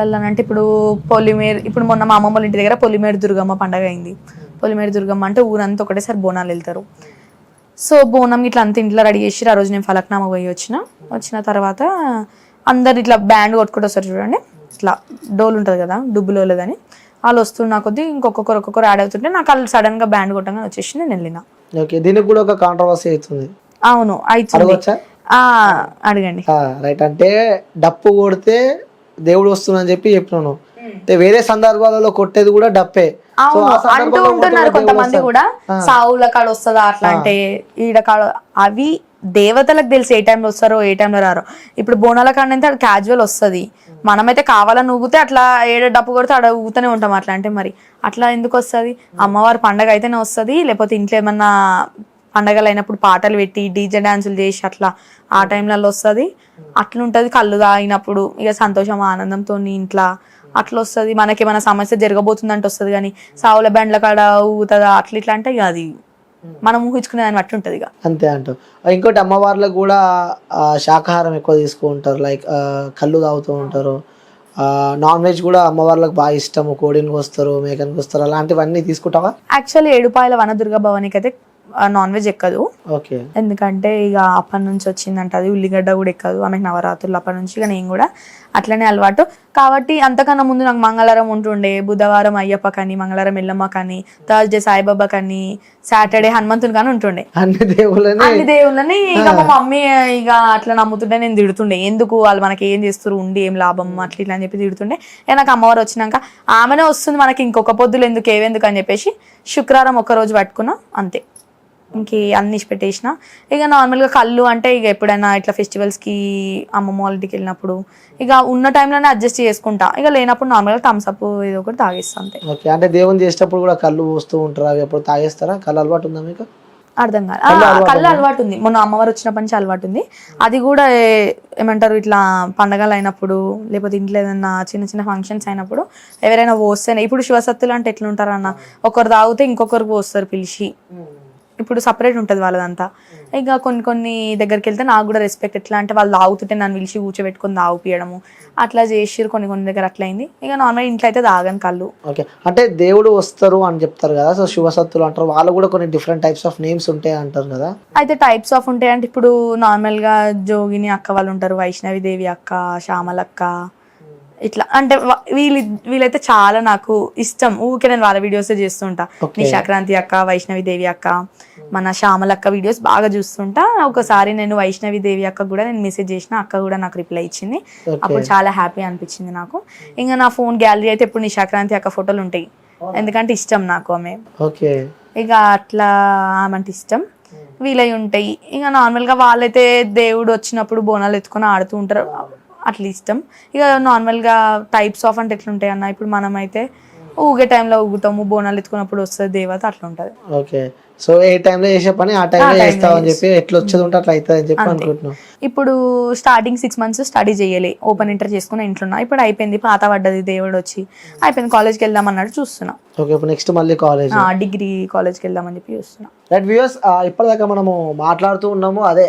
అంటే ఇప్పుడు పొలిమేరు, ఇప్పుడు మొన్న మా అమ్మమ్మ వాళ్ళ ఇంటి దగ్గర పొలిమేరు దుర్గమ్మ పండగ అయింది. పొలిమేరు దుర్గమ్మ అంటే ఊరంతా ఒకటేసారి బోనాలు వెళ్తారు. సో బోనం ఇట్లా అంత ఇంట్లో రెడీ చేసి ఆ రోజు నేను ఫలక్నామా పోయి వచ్చిన తర్వాత అందరు ఇట్లా బ్యాండ్ కొట్టుకుంటూ వస్తారు చూడండి, ఇట్లా డోలు ఉంటుంది కదా, డుబ్బులోలేదని వాళ్ళు వస్తున్నా కొద్దీ ఒక్కొక్కరు యాడ్ అవుతుంటే నాకు వాళ్ళు సడన్ గా బ్యాండ్ కొట్టంగా వచ్చేసి నేను వెళ్ళిన. దీనికి కూడా ఒక కాంట్రవర్సీ అవుతుంది. అవును అవుతుంది, అడగండి. రైట్, అంటే డప్పు కొడితే దేవుడు వస్తుందని చెప్పినాను. వేరే సందర్భాలలో కొట్టేది కూడా డప్పే. అవును అంటూ ఉంటున్నారు కొంతమంది కూడా, సావుల కాడ వస్తుందా అట్లా అంటే ఈడ కాడ, అవి దేవతలకు తెలిసి ఏ టైంలో వస్తారో ఏ టైంలో రారో. ఇప్పుడు బోనాల కాడ క్యాజువల్ వస్తుంది, మనమైతే కావాలని ఊగితే అట్లా ఏడ డప్పు కొడితే ఆడ ఊగుతూనే ఉంటాం. అట్లా అంటే మరి అట్లా ఎందుకు వస్తుంది? అమ్మవారి పండగ అయితేనే వస్తుంది, లేకపోతే ఇంట్లో ఏమన్నా పండగలు అయినప్పుడు పాటలు పెట్టి డీజే డాన్సులు చేసి అట్లా ఆ టైంలలో వస్తుంది. అట్లుంటది కళ్ళు తాగినప్పుడు ఇక సంతోషం ఆనందంతో ఇంట్లో అట్లా వస్తుంది. మనకి ఏమైనా సమస్య జరగబోతుందంటే వస్తుంది, కానీ సావుల బ్యాండ్ల కాడ ఊగుతుందా అట్లా ఇట్లా అంటే ఇక అది మనం ఊహించుకునే దాన్ని బట్టి ఉంటుంది ఇక అంతే అంటూ. ఇంకోటి అమ్మవార్లకు కూడా శాకాహారం ఎక్కువ తీసుకుంటారు, లైక్ కళ్ళు తాగుతూ ఉంటారు. నాన్ వెజ్ కూడా అమ్మవార్లకు బాగా ఇష్టము, కోడిని కోస్తారు, మేకని కోస్తారు, అలాంటివన్నీ తీసుకుంటావా? యాక్చువల్లీ ఏడుపాయల వనదుర్గ భవానికి అయితే నాన్ వెజ్ ఎక్కదు. ఎందుకంటే ఇక అప్పటి నుంచి వచ్చిందంట, అది ఉల్లిగడ్డ కూడా ఎక్కదు ఆమెకు నవరాత్రులు అప్పటి నుంచి. ఇక నేను కూడా అట్లనే అలవాటు కాబట్టి అంతకన్నా ముందు నాకు మంగళవారం ఉంటుండే, బుధవారం అయ్యప్ప కానీ, మంగళవారం ఎల్లమ్మ కానీ, థర్స్డే సాయిబాబా కానీ, సాటర్డే హనుమంతుని కానీ ఉంటుండే. అన్ని దేవుళ్ళని ఇక మా మమ్మీ ఇక అట్లా నమ్ముతుంటే నేను తిడుతుండే, ఎందుకు వాళ్ళు మనకి ఏం చేస్తారు, ఉండి ఏం లాభం అట్లా ఇట్లా అని చెప్పి తిడుతుండే. ఇక నాకు అమ్మవారు వచ్చినాక ఆమెనే వస్తుంది మనకి, ఇంకొక పొద్దులు ఎందుకు ఏవెందుకు అని చెప్పేసి శుక్రవారం ఒక్కరోజు పట్టుకున్నా అంతే, ఇంకే అన్ని పెట్టేసిన. ఇక నార్మల్గా కళ్ళు అంటే ఇక ఎప్పుడైనా ఇట్లా ఫెస్టివల్స్కి అమ్మమ్మ వాళ్ళ ఇంటికి వెళ్ళినప్పుడు ఇక ఉన్న టైంలోనే అడ్జస్ట్ చేసుకుంటా, ఇక లేనప్పుడు నార్మల్గా థమ్స్అప్ ఏదో ఒకటి తాగేస్తా అంతే. ఓకే, అంటే దేవుని చేసేటప్పుడు కూడా కళ్ళు పోస్తూ ఉంటారు, అవి ఎప్పుడు తాగేస్తారా? కళ్ళు అలవాటు ఉందా మీకు? అర్థం కాదు. కళ్ళు అలవాటు ఉంది, మొన్న అమ్మవారు వచ్చినప్పటి నుంచి అలవాటు ఉంది. అది కూడా ఏమంటారు, ఇట్లా పండగలు అయినప్పుడు లేకపోతే ఇంట్లో ఏదైనా చిన్న చిన్న ఫంక్షన్స్ అయినప్పుడు ఎవరైనా పోస్తేనే. ఇప్పుడు శివసత్తులు అంటే ఎట్లా ఉంటారన్న, ఒకరు తాగితే ఇంకొకరు పోస్తారు పిలిచి, ఇప్పుడు సపరేట్ ఉంటుంది వాళ్ళదంతా. ఇక కొన్ని దగ్గరికి వెళ్తే నాకు కూడా రెస్పెక్ట్, ఎట్లా అంటే వాళ్ళు తాగుతుంటే నన్ను పిలిచి కూర్చోబెట్టుకొని తాగిపియడము అట్లా చేసిరు. కొన్ని దగ్గర అట్లా అయింది. ఇక నార్మల్ ఇంట్లో అయితే తాగను కళ్ళు. ఓకే, అంటే దేవుడు వస్తారు అని చెప్తారు కదా, సో శివసత్తులు అంటారు, వాళ్ళు కూడా కొన్ని డిఫరెంట్ టైప్స్ ఆఫ్ నేమ్స్ ఉంటాయి అంటారు కదా. అయితే టైప్స్ ఆఫ్ ఉంటాయి అంటే ఇప్పుడు నార్మల్ గా జోగిని అక్క వాళ్ళు ఉంటారు, వైష్ణవి దేవి అక్క, శ్యామలక్క, ఇట్లా అంటే వీళ్ళైతే చాలా నాకు ఇష్టం. ఊరికే నేను వాళ్ళ వీడియోస్ చేస్తుంటా. నిశాక్రాంతి అక్క, వైష్ణవి దేవి అక్క, మన శ్యామలక్క వీడియోస్ బాగా చూస్తుంటా. ఒకసారి నేను వైష్ణవి దేవి అక్క కూడా నేను మెసేజ్ చేసిన, అక్క కూడా నాకు రిప్లై ఇచ్చింది. అప్పుడు చాలా హ్యాపీ అనిపించింది నాకు. ఇంకా నా ఫోన్ గ్యాలరీ అయితే ఇప్పుడు నిశాక్రాంతి అక్క ఫోటోలు ఉంటాయి, ఎందుకంటే ఇష్టం నాకు ఆమె. ఇక అట్లా ఆమెంటే ఇష్టం, వీళ్ళవి ఉంటాయి. ఇక నార్మల్గా వాళ్ళైతే దేవుడు వచ్చినప్పుడు బోనాలు ఎత్తుకొని ఆడుతూ ఉంటారు, అట్లా ఇష్టం. ఇక నార్మల్గా టైప్స్ ఆఫ్ అంటే ఎట్లుంటాయి అన్న, ఇప్పుడు మనం అయితే ఊగే టైంలో ఊగుతాము, బోనాలు ఎత్తుకున్నప్పుడు వస్తుంది దేవత, అట్లా ఉంటుంది. ఓకే, సో ఏ టైంలో చేసే పని ఆ టైంలో చేస్తామని చెప్పి, ఎట్లా వచ్చేది ఉంటే అట్లా అవుతుంది అని చెప్పి అనుకుంటున్నాం. ఇప్పుడు స్టార్టింగ్ 6 months స్టడీ చేయలే, ఓపెన్ ఇంటర్ చేసుకుని ఇంట్లో. ఇప్పుడు అయిపోయింది, పాత పడ్డది, దేవుడు వచ్చి అయిపోయింది, కాలేజ్కి వెళ్దాం అన్నట్టు చూస్తున్నా. ఓకే, ఇప్పుడు నెక్స్ట్ మళ్ళీ కాలేజ్, డిగ్రీ కాలేజ్కి వెళ్దామని చెప్పి చూస్తున్నా. రైట్ వ్యూయర్స్, ఇప్పటిదాకా మనము మాట్లాడుతూ ఉన్నాము, అదే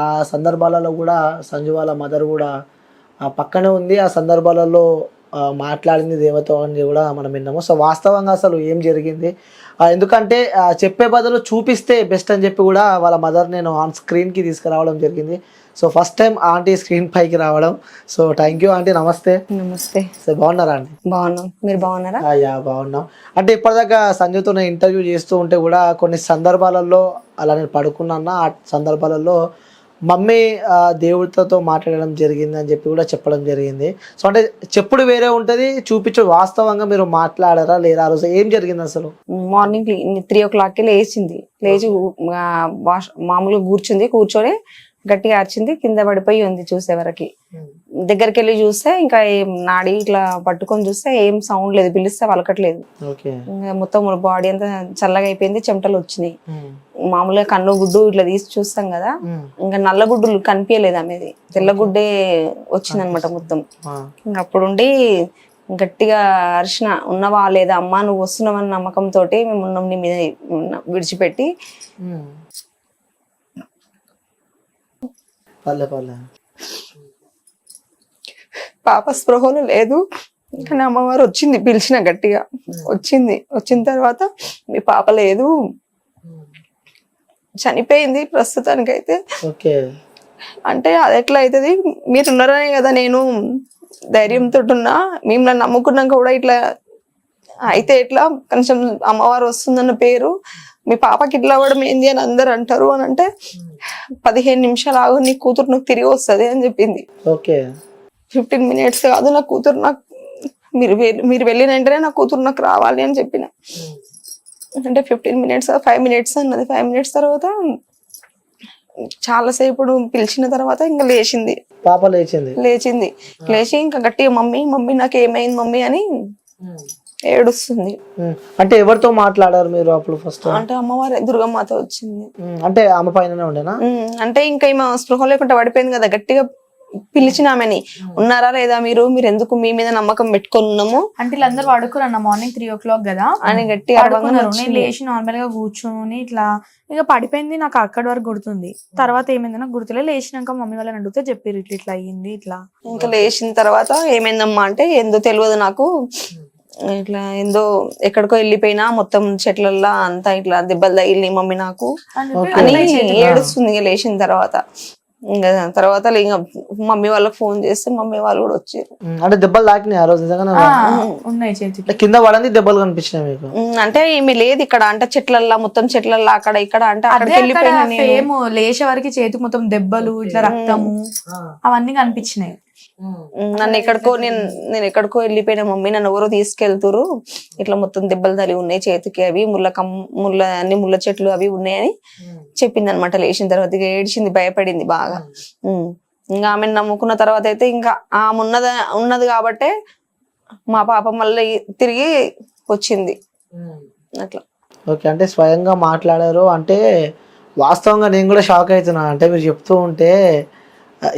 ఆ సందర్భాలలో కూడా సంజు వాళ్ళ మదర్ కూడా పక్కనే ఉంది, ఆ సందర్భాలలో మాట్లాడింది దేవత అని కూడా మనం విన్నాము. సో వాస్తవంగా అసలు ఏం జరిగింది, ఎందుకంటే చెప్పే బదులు చూపిస్తే బెస్ట్ అని చెప్పి కూడా వాళ్ళ మదర్ నేను ఆన్ స్క్రీన్కి తీసుకురావడం జరిగింది. So first time aunty screen పైకి రావడం. So thank you aunty. నమస్తే. నమస్తే. సో బాగున్నారా అండి? బాగున్నాం, మీరు బాగున్నారా? యా బాగున్నాం. అంటే ఇప్పటిదాకా సంజయ్తో నేను ఇంటర్వ్యూ చేస్తూ ఉంటే కూడా కొన్ని సందర్భాలలో అలా నేను పడుకున్నా, ఆ సందర్భాలలో మమ్మీ దేవుడితో మాట్లాడడం జరిగింది అని చెప్పి కూడా చెప్పడం జరిగింది. సో అంటే చెప్పుడు వేరే ఉంటుంది, చూపించు. వాస్తవంగా మీరు మాట్లాడారా లేదా, ఆ రోజు ఏం జరిగింది అసలు? మార్నింగ్ 3 o'clockకి లేచింది, లేచి మామూలుగా కూర్చొని గట్టిగా అరిచింది, కింద పడిపోయి ఉంది. చూసే వరకు దగ్గరికి వెళ్ళి చూస్తే ఇంకా ఏం నాడి ఇట్లా పట్టుకొని చూస్తే ఏం సౌండ్ లేదు, పిలిస్తే పలకట్లేదు. మొత్తం బాడీ అంతా చల్లగా అయిపోయింది, చెమటలు వచ్చినాయి. మామూలుగా కన్ను గుడ్డు ఇట్లా తీసి చూస్తాం కదా, ఇంకా నల్ల గుడ్డులు కనిపించలేదు, ఆమెది తెల్లగుడ్డే వచ్చిందనమాట మొత్తం. ఇంకా అప్పుడుండి గట్టిగా అరిచిన, ఉన్నవా లేదా అమ్మా, నువ్వు వస్తున్నావన్న నమ్మకంతో మేము ఉన్నాం నీ మీద విడిచిపెట్టి. పాప స్పృహలో లేదు. కానీ అమ్మవారు వచ్చింది, పిలిచిన గట్టిగా వచ్చిన తర్వాత మీ పాప లేదు, చనిపోయింది ప్రస్తుతానికైతే. అంటే అది ఎట్లా అవుతుంది, మీరు ఉన్నారనే కదా నేను ధైర్యంతో ఉన్నా, మిమ్మల్ని నమ్ముకున్నాక కూడా ఇట్లా అయితే ఎట్లా, కొంచెం అమ్మవారు వస్తుందన్న పేరు మీ పాపకి ఇట్లా అవ్వడం ఏంది అని అందరు అంటారు అని అంటే 15 నిమిషాలు ఆగు, నీ కూతురు నాకు తిరిగి వస్తుంది అని చెప్పింది. 15 మినిట్స్ కాదు, నా కూతురు నాకు మీరు వెళ్ళిన వెంటనే నా కూతురు నాకు రావాలి అని చెప్పిన. అంటే 15 మినిట్స్ 5 మినిట్స్ అన్నది. 5 మినిట్స్ తర్వాత చాలాసేపు పిలిచిన తర్వాత ఇంకా లేచింది, పాప లేచి ఇంకా గట్టిగా మమ్మీ నాకు ఏమైంది మమ్మీ అని ఏడుస్తుంది. అంటే ఎవరితో మాట్లాడారు మీరు అప్పుడు ఫస్ట్? అంటే అమ్మవారి దుర్గమ్మాత వచ్చింది. అంటే ఆమె పైన ఉండేనా? అంటే ఇంకా ఈమె స్పృహ లేకుండా పడిపోయింది కదా, గట్టిగా పిలిచిన ఆమెని, ఉన్నారా లేదా మీరు ఎందుకు మీ మీద నమ్మకం పెట్టుకొని ఉన్నాము అంటే వీళ్ళందరూ పడుకున్నా మార్నింగ్ 3 o'clock కదా అని గట్టిగా నేను లేచి నార్మల్ గా కూర్చొని ఇట్లా ఇక పడిపోయింది. నాకు అక్కడి వరకు గుర్తుంది, తర్వాత ఏమైంది నాకు గుర్తులే. లేచినాక మమ్మీ వాళ్ళని అడిగితే చెప్పారు ఇట్లా అయ్యింది ఇట్లా. ఇంకా లేచిన తర్వాత ఏమైందమ్మా అంటే ఏందో తెలియదు నాకు, ఇట్లా ఏందో ఎక్కడికో వెళ్ళిపోయినా మొత్తం చెట్లల్లో అంతా ఇట్లా దెబ్బలు తగిలి మమ్మీ నాకు అని ఏడుస్తుంది లేచిన తర్వాత. ఇంకా తర్వాత ఇంకా మమ్మీ వాళ్ళకి ఫోన్ చేస్తే మమ్మీ వాళ్ళు కూడా వచ్చారు. అంటే దెబ్బలు తాకినాయి ఆ రోజు? ఉన్నాయి చేతి కింద పడింది, దెబ్బలు కనిపించినాయి మీకు? అంటే ఏమి లేదు ఇక్కడ, అంటే చెట్లల్లో మొత్తం చెట్లల్లో అక్కడ ఇక్కడ అంటే అక్కడికి వెళ్ళిపోయినా లేచే వరకు చేతికి మొత్తం దెబ్బలు ఇట్లా రక్తము అవన్నీ కనిపించినాయి. నన్ను నేను ఎక్కడికో వెళ్ళిపోయిన మమ్మీ, నన్ను ఎవరో తీసుకెళ్తురు, ఇట్లా మొత్తం దెబ్బలు తలి ఉన్నాయి చేతికి, అవి అన్ని ముళ్ళ చెట్లు అవి ఉన్నాయని చెప్పింది అనమాట. లేచిన తర్వాత ఏడ్చింది, భయపడింది బాగా. ఇంకా ఆమెను నమ్ముకున్న తర్వాత అయితే ఇంకా ఆమె ఉన్నది కాబట్టే మా పాప మళ్ళీ తిరిగి వచ్చింది అట్లా. ఓకే, అంటే స్వయంగా మాట్లాడారు. అంటే వాస్తవంగా నేను కూడా షాక్ అవుతున్నా, అంటే మీరు చెప్తూ ఉంటే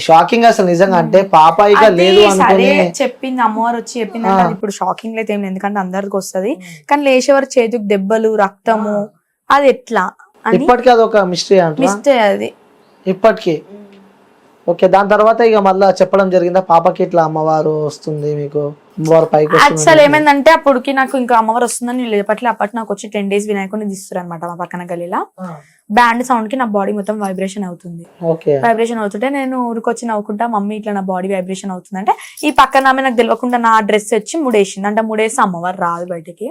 షాకింగ్ అసలు నిజంగా. అంటే పాప ఇక లేదు అనుకుని చెప్పింది, అమ్మవారు వచ్చి చెప్పింది. అంటే ఇప్పుడు షాకింగ్ అయితే ఏం లేదు, ఎందుకంటే అందరికి వస్తుంది. కానీ లేచేవారు చేతికి దెబ్బలు రక్తము అది ఎట్లా ఇప్పటికీ అదొక మిస్టరీ అంటే అది ఇప్పటికీ. ఓకే, దాని తర్వాత ఇక మళ్ళా చెప్పడం జరిగిందా పాపకి ఇట్లా అమ్మవారు వస్తుంది మీకు, అమ్మవారు పైకి అసలు ఏమైందంటే అప్పటికి నాకు ఇంకా అమ్మవారు వస్తుందని నేను లేపట్లే. అప్పటి నాకు వచ్చి 10 days వినాయకుడిని తీస్తారు అనమాట మా పక్కన గలీలా. బ్యాండ్ సౌండ్ కి నా బాడీ మొత్తం వైబ్రేషన్ అవుతుంది. వైబ్రేషన్ అవుతుంటే నేను ఊరికొచ్చి నవ్వుకుంటా, మమ్మీ ఇట్లా నా బాడీ వైబ్రేషన్ అవుతుంది అంటే ఈ పక్కన ఆమె నాకు తెలియకుండా నా డ్రెస్ వచ్చి ముడేసింది. అంటే ముడేసి అమ్మవారు రాదు బయటికి,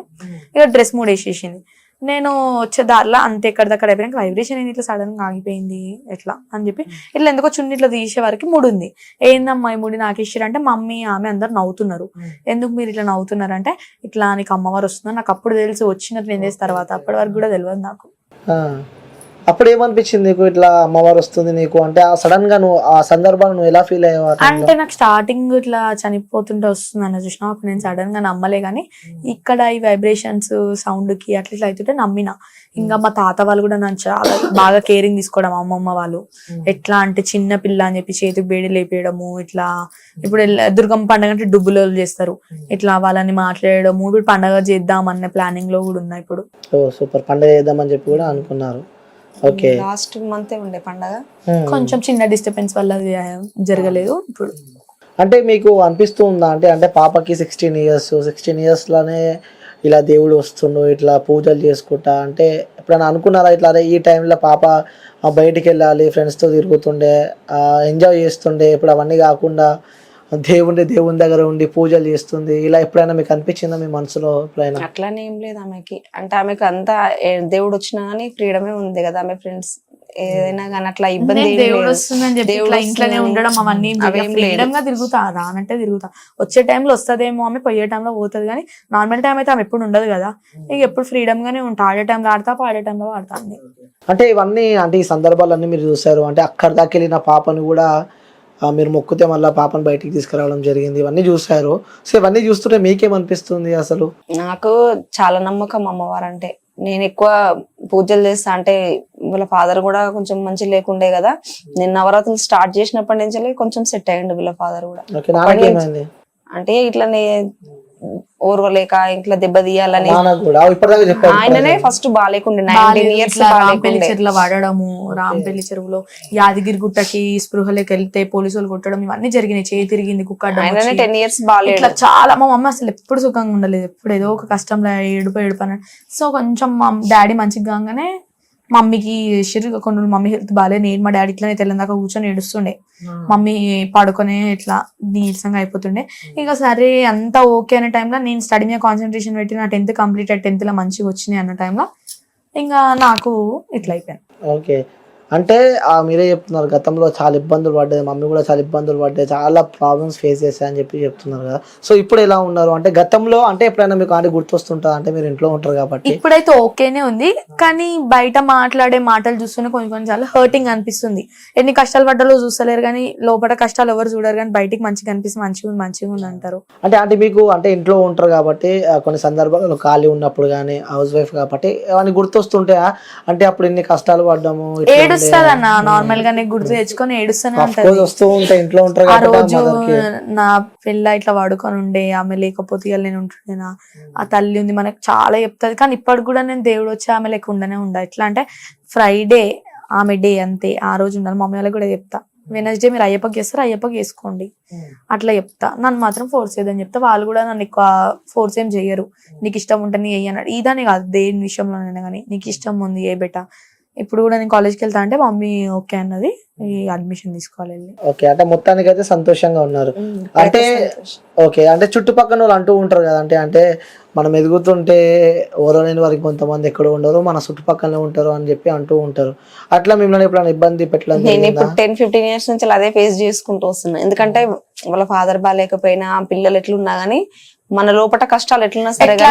ఇక డ్రెస్ ముడేసేసింది. నేను వచ్చే దారిలో అంతే ఎక్కడిదక్కడ అయిపోయినాక వైబ్రేషన్ ఏంది ఇట్లా సడన్ గా ఆగిపోయింది ఎట్లా అని చెప్పి ఇట్లా ఎందుకో చున్నీ ఇట్లా తీసే వరకు ముడి ఉంది. ఏందమ్మా ఈ ముడి నాకు ఇచ్చారంటే మమ్మీ ఆమె అందరు నవ్వుతున్నారు. ఎందుకు మీరు ఇట్లా నవ్వుతున్నారు అంటే ఇట్లా నీకు అమ్మవారు వస్తుందని నాకు అప్పుడు తెలిసి వచ్చిన 10 days తర్వాత, అప్పటి వరకు కూడా తెలియదు నాకు. అప్పుడు ఏమనిపించింది నీకు ఇట్లా అమ్మవారు వస్తుంది నీకు అంటే? సడన్ గా నువ్వు ఆ సందర్భాన్ని నువ్వు ఎలా ఫీల్ అయ్యావు? అంటే నాకు స్టార్టింగ్ ఇట్లా చనిపోతుంటే వస్తుంది అన్న చూసినా, అప్పుడు నేను సడన్ గా నమ్మలే. కానీ ఇక్కడ ఈ వైబ్రేషన్స్ సౌండ్ కి అట్లా ఇట్లా అవుతుంటే నమ్మిన. ఇంకా మా తాత వాళ్ళు కూడా నన్ను చాలా బాగా కేరింగ్ తీసుకోవడం, అమ్మమ్మ వాళ్ళు ఎట్లా అంటే చిన్న పిల్ల అని చెప్పి చేతికి వేడి లేపేయడము, ఇట్లా ఇప్పుడు దుర్గమ్మ పండుగ అంటే డుబ్బులు చేస్తారు, ఇట్లా వాళ్ళని మాట్లాడడము. ఇప్పుడు పండుగ చేద్దాం అన్న ప్లానింగ్ లో కూడా ఉన్నా ఇప్పుడు. సూపర్, పండుగ చేద్దామని చెప్పి కూడా అనుకున్నారు. లాస్ట్ మంత్ ఉండే పండగ కొంచెం చిన్న డిస్టర్బెన్స్ వల్ల జరగలేదు ఇప్పుడు. అంటే మీకు అనిపిస్తూ ఉందా అంటే పాపకి 16 years లోనే ఇలా దేవుడు వస్తుండు ఇట్లా పూజలు చేసుకుంటా అంటే ఎప్పుడైనా అనుకున్నారా ఇట్లా ఈ టైంలో పాప బయటికి వెళ్ళాలి, ఫ్రెండ్స్తో తిరుగుతుండే, ఎంజాయ్ చేస్తుండే, ఇప్పుడు అవన్నీ కాకుండా దేవుని దగ్గర ఉండి పూజలు చేస్తుంది, ఇలా ఎప్పుడైనా మీకు అనిపించిందా మీ మనసులో ఎప్పుడైనా? అట్లానే ఏం లేదు ఆమెకి. అంటే ఆమెకు అంతా దేవుడు వచ్చినా కానీ ఫ్రీడమే ఉంది కదా, ఆమె ఫ్రెండ్స్ ఏదైనా కానీ అట్లా ఇబ్బంది దేవుడు వస్తుందని చెప్పి ఇంట్లోనే ఉండడం అవన్నీ ఫ్రీడమ్ గా తిరుగుతా, రానంటే తిరుగుతా. వచ్చే టైంలో వస్తుందేమో ఆమె, పోయే టైంలో పోతుంది. కానీ నార్మల్ టైం అయితే ఆమె ఎప్పుడు ఉండదు కదా, ఇక ఎప్పుడు ఫ్రీడమ్ గానే ఉంటా. ఆడే టైంలో ఆడతా, పాడే టైంలో ఆడతా. అంటే ఇవన్నీ అంటే ఈ సందర్భాలన్నీ మీరు చూసారు. అంటే అక్కడి దాకా వెళ్ళిన పాపను కూడా మీరు మొక్కుతే మళ్ళీ పాపను బయటికి తీసుకురావడం జరిగింది, ఇవన్నీ చూసారు. సో ఇవన్నీ చూస్తుంటే మీకేమనిపిస్తుంది అసలు? నాకు చాలా నమ్మకం అమ్మవారు అంటే. నేను ఎక్కువ పూజలు చేస్తా, అంటే వీళ్ళ ఫాదర్ కూడా కొంచెం మంచి లేకుండే కదా, నేను నవరాత్రులు స్టార్ట్ చేసినప్పటి నుంచి కొంచెం సెట్ అయ్యండి వీళ్ళ ఫాదర్ కూడా. అంటే ఇట్లా ఓర్వలేక ఇంట్లో దెబ్బ తీయాలని నాన్న కూడా ఇప్పటిదాకా చెప్పారు ఆయననే ఫస్ట్ బాగాలేకుండే 19 years రాంపల్లి చెరువులో వాడడము, రాంపల్లి చెరువులో యాదగిరి గుట్టకి స్పృహలోకి వెళ్తే పోలీసులు కొట్టడం ఇవన్నీ జరిగినాయి. చేయి తిరిగింది, కుక్కడం ఆయననే 10 years బాగాలేడు. ఇట్లా చాలా. మా మమ్మీ అసలు ఎప్పుడు సుఖంగా ఉండలేదు, ఎప్పుడు ఏదో ఒక కష్టంలో ఏడుపు అన్నాడు. సో కొంచెం మా డాడీ మంచిగా కాగానే మమ్మీకి చేసిర్రు. కొన్ని రోజులు మమ్మీ హెల్త్ బాగాలేదు. నేను మా డాడీ ఇట్లానే తెల్లందాకా కూర్చొని ఏడుస్తుండే, మమ్మీ పడుకొని ఇట్లా నీరసంగా అయిపోతుండే. ఇంకా సరే అంతా ఓకే అనే టైంలో నేను స్టడీ మీద కాన్సన్ట్రేషన్ పెట్టి నా 10th కంప్లీట్ 10th లో మంచిగా వచ్చినాయి అన్న టైంలో ఇంకా నాకు ఇట్లా అయిపోయింది. ఓకే, అంటే మీరే చెప్తున్నారు గతంలో చాలా ఇబ్బందులు పడ్డది, మమ్మీ కూడా చాలా ఇబ్బందులు పడ్డాయి, చాలా ప్రాబ్లమ్స్ ఫేస్ చేశాయని చెప్పి చెప్తున్నారు కదా. సో ఇప్పుడు ఎలా ఉన్నారు అంటే గతంలో, అంటే ఎప్పుడైనా మీకు ఆడి గుర్తొస్తుంటా అంటే మీరు ఇంట్లో ఉంటారు కాబట్టి? ఇప్పుడైతే ఓకేనే ఉంది, కానీ బయట మాట్లాడే మాటలు చూస్తూనే కొన్నిసార్లు హర్టింగ్ అనిపిస్తుంది. ఎన్ని కష్టాలు పడ్డాలో చూస్తలేరు కానీ లోపల కష్టాలు ఎవరు చూడరు, కానీ బయటికి మంచిగా అనిపిస్తుంది, మంచిగా ఉంది అంటారు. అంటే మీకు అంటే ఇంట్లో ఉంటారు కాబట్టి కొన్ని సందర్భాల్లో ఖాళీ ఉన్నప్పుడు కానీ హౌస్ వైఫ్ కాబట్టి అవన్నీ గుర్తొస్తుంటాయా? అంటే అప్పుడు ఇన్ని కష్టాలు పడ్డాము, ఏడుస్తుంది అన్న, నార్మల్ గానే గుర్తు తెచ్చుకొని ఏడుస్తూనే ఉంటది. వస్తూ ఉంటాయి ఇంట్లో ఉంటారు ఆ రోజు నా పిల్ల ఇట్లా వాడుకొని ఉండే, ఆమె లేకపోతే ఇవాళ నేను ఉంటుండేనా, ఆ తల్లి ఉంది మనకు చాలా చెప్తుంది. కానీ ఇప్పటికి కూడా నేను దేవుడు వచ్చి ఆమె లేక ఉండనే ఉండ. ఎట్లా అంటే ఫ్రైడే ఆమె డే అంతే, ఆ రోజు ఉండాలి. మమ్మీ వాళ్ళకి కూడా చెప్తా, వెనస్డే మీరు అయ్యప్పకి చేస్తారు, అయ్యప్పకి చేసుకోండి అట్లా చెప్తా. నన్ను మాత్రం ఫోర్స్ చేయదని చెప్తా. వాళ్ళు కూడా నన్ను ఎక్కువ ఫోర్స్ ఏం చెయ్యరు. నీకు ఇష్టం ఉంటే నీ అయ్యన్నాడు, ఇదానే కాదు దేని విషయంలోనైనా కానీ నీకు ఇష్టం ఉంది ఏ బెట. ఇప్పుడు కూడా నేను కాలేజ్కి వెళ్తా అంటే మమ్మీ ఓకే అన్నది, ఈ అడ్మిషన్ తీసుకోవాలి. ఓకే, అంటే మొత్తానికి అయితే సంతోషంగా ఉన్నారు. అంటే ఓకే, అంటే చుట్టుపక్కల వాళ్ళు అంటూ ఉంటారు కదా, అంటే మనం ఎదుగుతుంటే ఓరలేని వారికి కొంతమంది ఎక్కడ ఉండరు, మన చుట్టుపక్కలనే ఉంటారు అని చెప్పి అంటూ ఉంటారు. అట్లా మిమ్మల్ని ఎప్పుడైనా ఇబ్బంది పెట్టలేదు? నేను ఇప్పుడు 10-15 years నుంచి అదే ఫేస్ చేసుకుంటూ వస్తున్నా. ఎందుకంటే వాళ్ళ ఫాదర్ బాగాలేకపోయినా పిల్లలు ఎట్లున్నా గానీ మన లోపల కష్టాలు ఎట్లున్నా సరే గానీ